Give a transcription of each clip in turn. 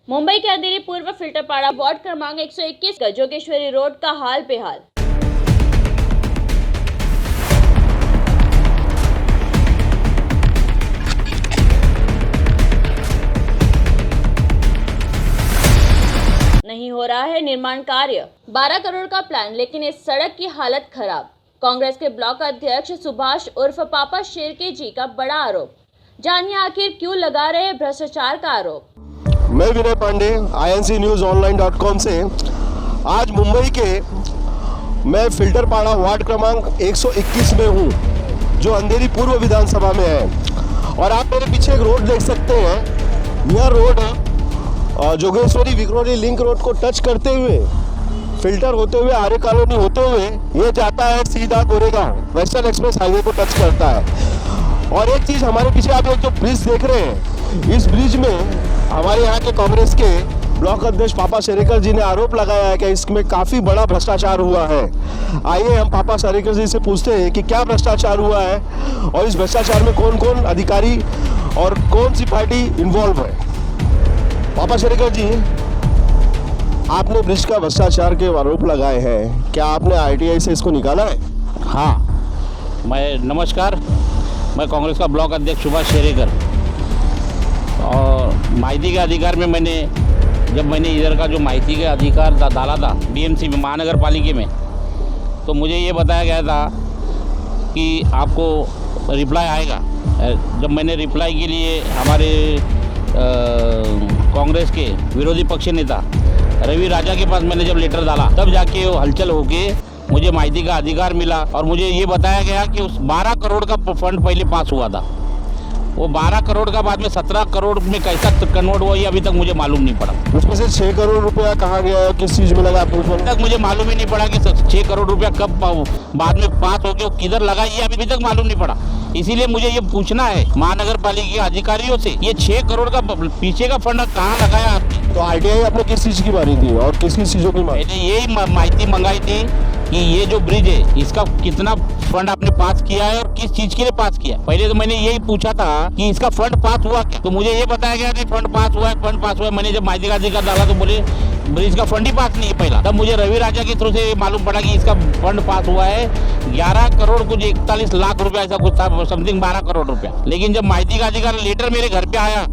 मुंबई के अंधेरी पूर्व फिल्टरपाड़ा वार्ड क्रमांक 121 का जोगेश्वरी रोड का हाल बेहाल। नहीं हो रहा है निर्माण कार्य। 12 करोड़ का प्लान, लेकिन इस सड़क की हालत खराब। कांग्रेस के ब्लॉक अध्यक्ष सुभाष उर्फ पापा शेरके जी का बड़ा आरोप। जानिए आखिर क्यों लगा रहे भ्रष्टाचार का आरोप। मैं विनय पांडे incnewsonline.com से आज मुंबई के मैं फिल्टरपाड़ा वार्ड क्रमांक 121 में हूँ, जो अंधेरी पूर्व विधानसभा में है। और आप मेरे पीछे एक रोड देख सकते हैं। यह road Jogeshwari Vikhroli link road को टच करते हुए, फिल्टर होते हुए, आर्य कॉलोनी होते हुए ये जाता है सीधा गोरेगांव वेस्टर्न एक्सप्रेस हाईवे को टच करता है। और एक चीज़ हमारे पीछे आप एक जो ब्रिज देख रहे हैं, इस ब्रिज में हमारे यहाँ के कांग्रेस के ब्लॉक अध्यक्ष पापा शेरेकर जी ने आरोप लगाया है कि इसमें काफ़ी बड़ा भ्रष्टाचार हुआ है। आइए हम पापा शेरेकर जी से पूछते हैं कि क्या भ्रष्टाचार हुआ है और इस भ्रष्टाचार में कौन कौन अधिकारी और कौन सी पार्टी इन्वॉल्व है। पापा शेरेकर जी, आपने ब्रिज का भ्रष्टाचार के आरोप लगाए हैं, क्या आपने आरटीआई से इसको निकाला है? हाँ, नमस्कार, मैं कांग्रेस का ब्लॉक अध्यक्ष सुभाष शेरेकर। और माहिती के अधिकार में जब मैंने इधर का जो माहिती के अधिकार डाला था बीएमसी में, महानगर पालिका में, तो मुझे ये बताया गया था कि आपको रिप्लाई आएगा। जब मैंने रिप्लाई के लिए हमारे कांग्रेस के विरोधी पक्ष नेता रवि राजा के पास मैंने जब लेटर डाला, तब जाके वो हलचल होके मुझे माहिती का अधिकार मिला। और मुझे ये बताया गया कि उस 12 करोड़ का फंड पहले पास हुआ था, वो 12 करोड़ का बाद में 17 करोड़ में कैसा कन्वर्ट हुआ ये अभी तक मुझे मालूम नहीं पड़ा। उसमें से 6 करोड़ रुपया कहाँ गया है, किस चीज़ में लगा? तक मुझे मालूम ही नहीं पड़ा कि 6 करोड़ रुपया कब बाद में पास हो गया, किधर लगा, ये अभी तक मालूम नहीं पड़ा। इसीलिए मुझे ये पूछना है महानगर पालिका के अधिकारियों से, ये 6 करोड़ का पीछे का फंड कहाँ लगाया आपने? तो आरटीआई आपने किस चीज़ की मारी थी और किस किस चीज़ों की मारी? मैंने यही माहिती मंगाई थी कि ये जो ब्रिज है इसका कितना फंड आपने पास किया है और किस चीज के लिए पास किया। पहले तो मैंने यही पूछा था कि इसका फंड पास हुआ क्या, तो मुझे ये बताया गया नहीं फंड पास हुआ है, फंड पास हुआ है। मैंने जब माहिती का अधिकार डाला तो बोले ब्रिज का फंड ही पास नहीं है पहला। तब मुझे रवि राजा के थ्रू से मालूम पड़ा कि इसका फंड पास हुआ है 11 करोड़ कुछ 41 लाख रुपया, ऐसा कुछ था, समथिंग 12 करोड़ रुपया। लेकिन जब माहिती का अधिकार लेटर मेरे घर पे आया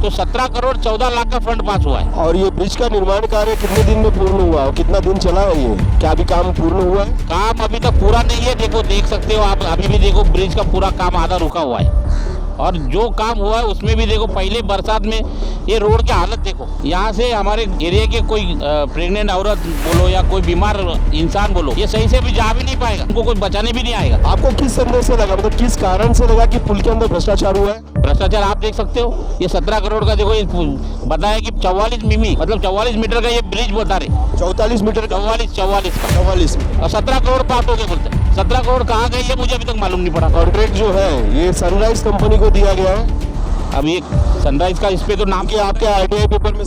तो 17 करोड़ 14 लाख का फंड पास हुआ है। और ये ब्रिज का निर्माण कार्य कितने दिन में पूर्ण हुआ और कितना दिन चला है ये? क्या अभी काम पूर्ण हुआ है? काम अभी तक पूरा नहीं है, देखो देख सकते हो आप, अभी भी देखो ब्रिज का पूरा काम आधा रुका हुआ है। और जो काम हुआ है उसमें भी देखो, पहले बरसात में ये रोड की हालत देखो, यहाँ से हमारे एरिया के कोई प्रेग्नेंट औरत बोलो या कोई बीमार इंसान बोलो, ये सही से भी जा भी नहीं पाएगा, उनको कोई बचाने भी नहीं आएगा। आपको किस तरह से लगा, मतलब किस कारण से लगा कि पुल के अंदर भ्रष्टाचार हुआ है? भ्रष्टाचार आप देख सकते हो, ये 17 करोड़ का देखो, ये बताया कि 44 मिमी मतलब 44 मीटर का ये ब्रिज बता रहे। 44 मीटर? 44 और 17 करोड़ पास हो गए बोलते। 17 करोड़ कहाँ गए ये मुझे अभी तक मालूम नहीं पड़ा। कॉन्ट्रैक्ट जो है ये सनराइज कंपनी को दिया गया है। अब ये सनराइज का इस पे तो नाम क्या आपके आरटीआई पेपर में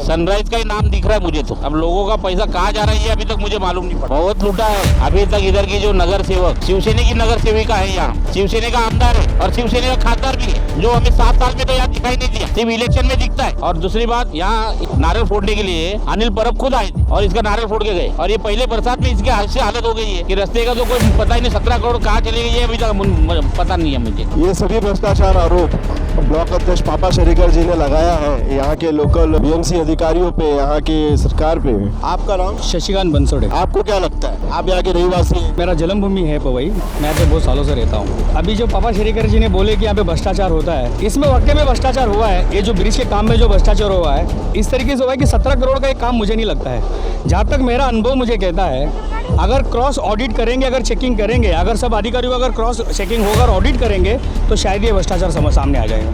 सनराइज का ही नाम दिख रहा है मुझे तो। अब लोगों का पैसा कहाँ जा रहा है ये अभी तक मुझे मालूम नहीं पड़ा। बहुत लूटा है अभी तक। इधर की जो नगर सेवक शिवसेना की नगर सेविका है, यहाँ शिवसेना का आमदार है और शिवसेना का खासदार भी है, जो हमें 7 साल में तो यहाँ दिखाई नहीं दिया, सिर्फ इलेक्शन में दिखता है। और दूसरी बात, यहाँ नारियल फोड़ने के लिए अनिल परब खुद आए थे और इसका नारियल फोड़ के गए। और ये पहले बरसात में इसकी ऐसी हालत हो गई है कि रास्ते का तो कोई पता ही नहीं, 17 करोड़ कहाँ चले गए ये अभी तक पता नहीं है मुझे। ये सभी भ्रष्टाचार आरोप ब्लॉक अध्यक्ष पापा शेरेकर जी ने लगाया है यहाँ के लोकल बीएमसी अधिकारियों पे, यहाँ की सरकार पे। आपका नाम? शशिकांत बंसोड़े। आपको क्या लगता है, आप यहाँ के रहवासी हैं? मेरा जन्मभूमि है पवई, मैं यहाँ पे बहुत सालों से रहता हूँ। अभी जो पापा शेरेकर जी ने बोले कि यहाँ पे भ्रष्टाचार होता है, इसमें वाकई में भ्रष्टाचार हुआ है। ये जो ब्रिज के काम में जो भ्रष्टाचार हुआ है, इस तरीके से हुआ है कि 17 करोड़ का एक काम मुझे नहीं लगता है। जहाँ तक मेरा अनुभव मुझे कहता है, अगर क्रॉस ऑडिट करेंगे, अगर चेकिंग करेंगे, अगर सब अधिकारियों अगर क्रॉस चेकिंग होगा और ऑडिट करेंगे तो शायद ये भ्रष्टाचार सामने आ जाएगा।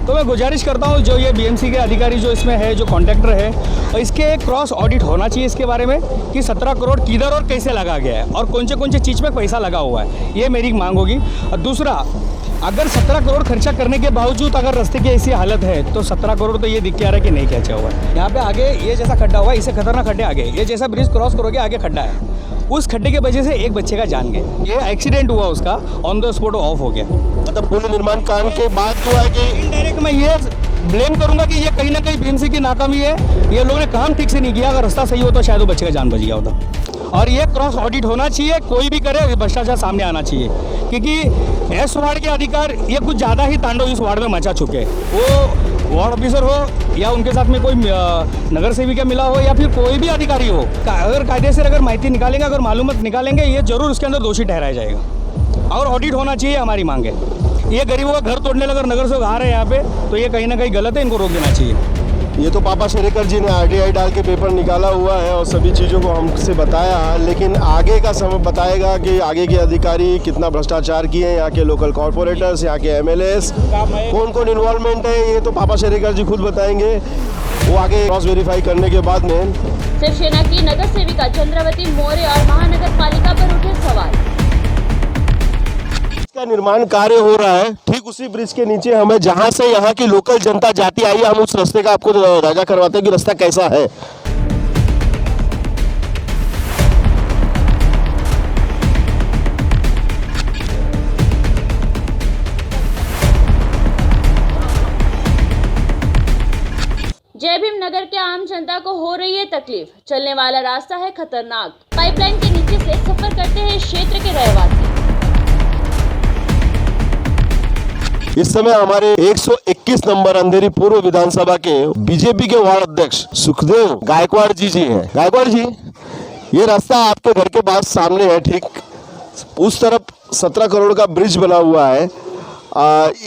तो मैं गुजारिश करता हूँ जो ये बीएमसी के अधिकारी जो इसमें है, जो कॉन्ट्रैक्टर है, और इसके क्रॉस ऑडिट होना चाहिए इसके बारे में कि 17 करोड़ किधर और कैसे लगा गया है और कौन से चीज़ में पैसा लगा हुआ है, ये मेरी मांग होगी। और दूसरा, अगर 17 करोड़ खर्चा करने के बावजूद अगर रास्ते की ऐसी हालत है तो 17 करोड़ तो ये दिख के आ रहा है कि नहीं खर्चा हुआ है। यहाँ पे आगे ये जैसा खड्डा हुआ है, इससे खतरनाक खड्डे आगे, ये जैसा ब्रिज क्रॉस करोगे आगे खड्डा है, उस खड्डे की वजह से एक बच्चे का जान गया। ये एक्सीडेंट हुआ, उसका ऑन द स्पॉट ऑफ हो गया। मतलब पुल निर्माण कार्य के बाद हुआ है कि इनडायरेक्ट मैं ये ब्लेम करूंगा कि ये कहीं ना कहीं बीएमसी की नाकामी है। ये लोगों ने काम ठीक से नहीं किया। अगर रास्ता सही हो तो शायद वो बच्चे का जान बच गया होता। और ये क्रॉस ऑडिट होना चाहिए, कोई भी करे ये भ्रष्टाचार सामने आना चाहिए, क्योंकि एस वार्ड के अधिकार ये कुछ ज़्यादा ही तांडव इस वार्ड में मचा चुके हैं। वो वार्ड ऑफिसर हो या उनके साथ में कोई नगर सेविका मिला हो या फिर कोई भी अधिकारी हो, अगर कायदेसर अगर माहिती निकालेंगे, अगर मालूमात निकालेंगे, ये जरूर उसके अंदर दोषी ठहराया जाएगा। और ऑडिट होना चाहिए, हमारी मांग है। ये गरीबों का घर तोड़ने लगा नगर सेवक आ रहे हैं यहाँ पे, तो ये कहीं ना कहीं गलत है, इनको रोक देना चाहिए। ये तो पापा शेरेकर जी ने आरटीआई डाल के पेपर निकाला हुआ है और सभी चीज़ों को हमसे बताया, लेकिन आगे का समय बताएगा कि आगे के अधिकारी कितना भ्रष्टाचार किए हैं, यहाँ के लोकल कॉरपोरेटर्स, यहाँ के एमएलएस, कौन कौन इन्वॉल्वमेंट है, ये तो पापा शेरेकर जी खुद बताएंगे। वो आगे क्रॉस वेरीफाई करने के बाद में शिवसेना की नगर सेविका चंद्रावती मौर्य और महानगर पालिका पर उठे सवाल। का निर्माण कार्य हो रहा है ठीक उसी ब्रिज के नीचे हमें, जहां से यहाँ की लोकल जनता जाती आई, हम उस रास्ते का आपको राजा करवाते हैं कि रास्ता कैसा है। जय भीम नगर के आम जनता को हो रही है तकलीफ। चलने वाला रास्ता है खतरनाक। पाइपलाइन के नीचे से सफर करते हैं इस क्षेत्र के रहवासी। इस समय हमारे 121 नंबर अंधेरी पूर्व विधानसभा के बीजेपी के वार्ड अध्यक्ष सुखदेव गायकवाड़ जी हैं। गायकवाड़ जी, ये रास्ता आपके घर के पास सामने है, ठीक उस तरफ 17 करोड़ का ब्रिज बना हुआ है।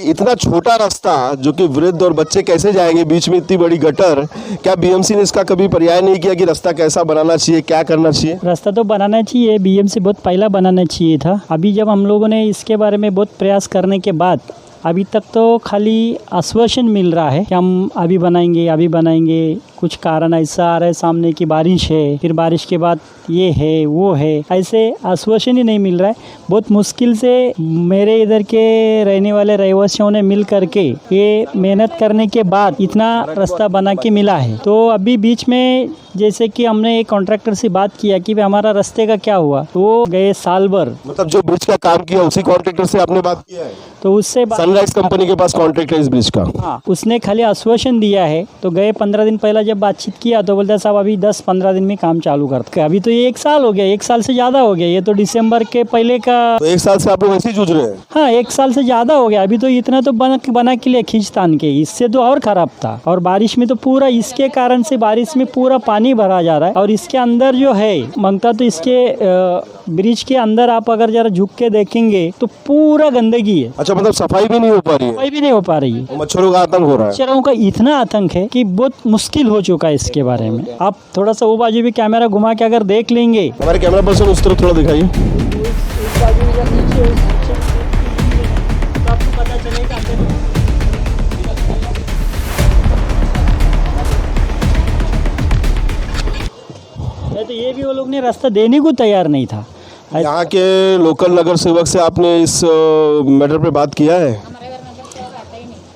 इतना छोटा रास्ता जो कि वृद्ध और बच्चे कैसे जाएंगे, बीच में इतनी बड़ी गटर, क्या बीएमसी ने इसका कभी पर्याय नहीं किया कि रास्ता कैसा बनाना चाहिए, क्या करना चाहिए? रास्ता तो बनाना चाहिए, बीएमसी बहुत पहला बनाना चाहिए था। अभी जब हम लोगों ने इसके बारे में बहुत प्रयास करने के बाद अभी तक तो खाली आश्वासन मिल रहा है कि हम अभी बनाएंगे। कुछ कारण ऐसा आ रहा है सामने की बारिश है, फिर बारिश के बाद ये है वो है, ऐसे आश्वासन ही नहीं मिल रहा है। बहुत मुश्किल से मेरे इधर के रहने वाले रहवासियों ने मिल करके ये मेहनत करने के बाद इतना रास्ता बना के मिला है। तो अभी बीच में जैसे कि हमने एक कॉन्ट्रैक्टर से बात किया कि हमारा रास्ते का क्या हुआ, वो गए साल भर, मतलब जो ब्रिज का काम किया उसी कॉन्ट्रैक्टर से आपने बात किया है? तो उससे सनराइज कंपनी के पास कॉन्ट्रैक्ट है इस ब्रिज का। हाँ, उसने खाली आश्वासन दिया है। तो गए 15 दिन पहले जब बातचीत किया तो बोलता साहब अभी 10-15 दिन में काम चालू करते। अभी तो ये 1 साल हो गया, 1 साल से ज्यादा हो गया। ये तो दिसंबर के पहले का, तो 1 साल से आप लोग ऐसे ही जूझ रहे हैं? हाँ, 1 साल से ज्यादा हो गया। अभी तो इतना तो बना के लिए खींचतान के, इससे तो और खराब था। और बारिश में तो पूरा, इसके कारण से बारिश में पूरा पानी भरा जा रहा है। और इसके अंदर जो है मंगता, तो इसके ब्रिज के अंदर आप अगर जरा झुक के देखेंगे तो पूरा गंदगी है। अच्छा, मतलब सफाई भी नहीं हो पा रही है? सफाई भी नहीं हो पा रही है। मच्छरों का आतंक हो रहा है। मच्छरों का इतना आतंक है कि बहुत मुश्किल हो चुका है इसके बारे में। आप थोड़ा सा वो बाजू भी कैमरा घुमा के अगर देख लेंगे, हमारे कैमरा पर्सन उस तरफ थोड़ा दिखाइए। आपको पता चलेगा। तो ये भी वो लोग ने रास्ता देने को तैयार नहीं था। यहाँ के लोकल नगर सेवक से आपने इस मैटर पे बात किया है?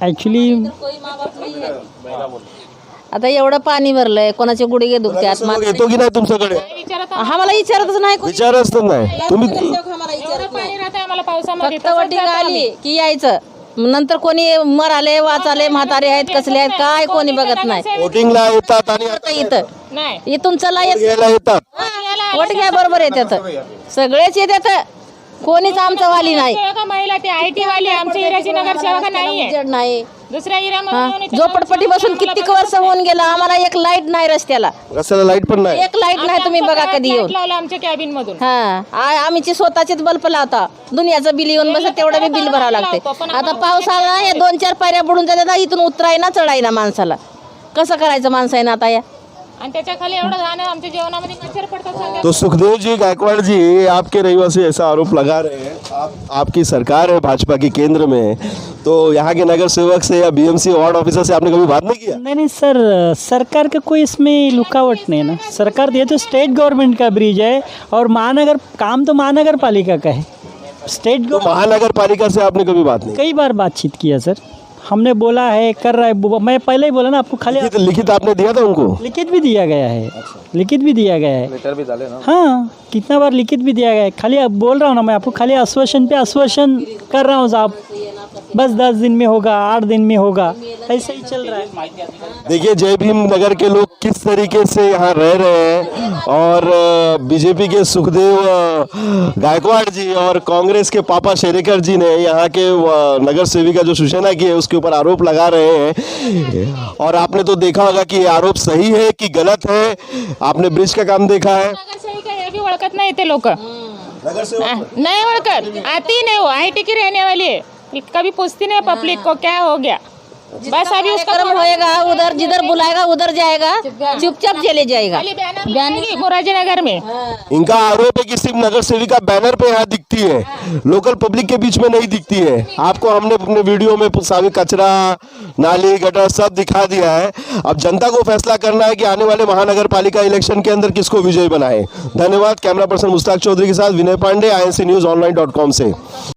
ॲक्च्युली आता एवढं पाणी भरलंय, कोणाचे गुडघे दुखतात, लोक येतो की नाही तुमच्याकडे? आम्हाला विचारतच नाही कोणी. विचारच तर नाही तुम्ही. फक्त वड्डी आली की यायचं, नंतर कोणी मराले वाचाले म्हातारे आहेत कसले आहेत काय कोणी बघत नाही. वोटिंगला येतात आणि आता इथं इथून चला येत यायला येतात. वोट घ्या बरोबर येतात, सगळेच येतात, कोणीच आमचं वाली नाही. महिला ते आयटी वाली आमच्या एरियाची नगरसेवक नाहीये. नाही दुसऱ्या एरियामध्ये झोपडपट्टी बसून कित्येक वर्ष होऊन गेला, आम्हाला एक लाईट नाही रस्त्याला, रस्त्याला लाईट पण नाही. एक लाईट नाही. तुम्ही बघा कधी येऊन. लावलं आमच्या कॅबिन मधून. आम्हीची स्वतःचेच बल्ब लावता, दुनियाचं बिल येऊन बसत तेवढं बी बिल भरावं लागते. आता पावसाळा हे 2-4 पायऱ्या बुडून जातात, इथून उतराय ना चढाय ना माणसाला, कसं करायचं माणसाने आता या. आणि त्याच्या खाली एवढं घाण आमच्या जेवणामध्ये मच्छर पडतात सगळे. तो सुखदेव जी गायकवाड़ जी, आपके रहवासी ऐसा आरोप लगा रहे हैं, आपकी सरकार है भाजपा की केंद्र में, तो यहाँ के नगर सेवक से या बीएमसी वार्ड ऑफिसर से आपने कभी बात नहीं किया? नहीं सर, सरकार का कोई इसमें लुकावट नहीं है ना। सरकार ये तो स्टेट गवर्नमेंट का ब्रिज है और महानगर काम तो महानगर पालिका का है। स्टेट तो महानगर पालिका से आपने कभी बात नहीं? कई बार बातचीत किया सर, हमने बोला है, कर रहा है। मैं पहले ही बोला ना आपको, खाली लिखित आपने दिया था उनको? लिखित भी दिया गया है, लिखित भी दिया गया है, लेटर भी डाले ना। हाँ, कितना बार लिखित भी दिया गया है। खाली अब बोल रहा हूँ ना मैं आपको, खाली आश्वासन पे आश्वासन कर रहा हूँ साहब, बस 10 दिन में होगा, 8 दिन में होगा, ऐसे ही चल रहा है। देखिए जय भीम नगर के लोग किस तरीके से यहाँ रह रहे हैं और बीजेपी के सुखदेव गायकवाड़ जी और कांग्रेस के पापा शेरेकर जी ने यहाँ के नगर सेविका जो सुशेना की है उसके ऊपर आरोप लगा रहे हैं। और आपने तो देखा होगा कि ये आरोप सही है कि गलत है। आपने ब्रिज का काम देखा है? नगरसेविक है, ये भी ओळखत नाही ते लोक नगर सेवक नहीं ओळखत, आती ही नहीं, वो आईटी की रहने वाली है, कभी पूछती नहीं पब्लिक को क्या हो गया। बस अभी उसका कर्म होएगा उधर, जिधर बुलाएगा उधर जाएगा, चुपचाप चले जाएगा। बैनर मोरारजी नगर में इनका आरोप है कि सिर्फ नगर सेविका बैनर पे यहाँ दिखती है, लोकल पब्लिक के बीच में नहीं दिखती है। आपको हमने अपने वीडियो में सारे कचरा, नाली, गटर सब दिखा दिया है। अब जनता को फैसला करना है कि आने वाले महानगर पालिका इलेक्शन के अंदर किसको विजयी बनाए। धन्यवाद। कैमरा पर्सन मुश्ताक चौधरी के साथ विनय पांडे, INC News Online.com से।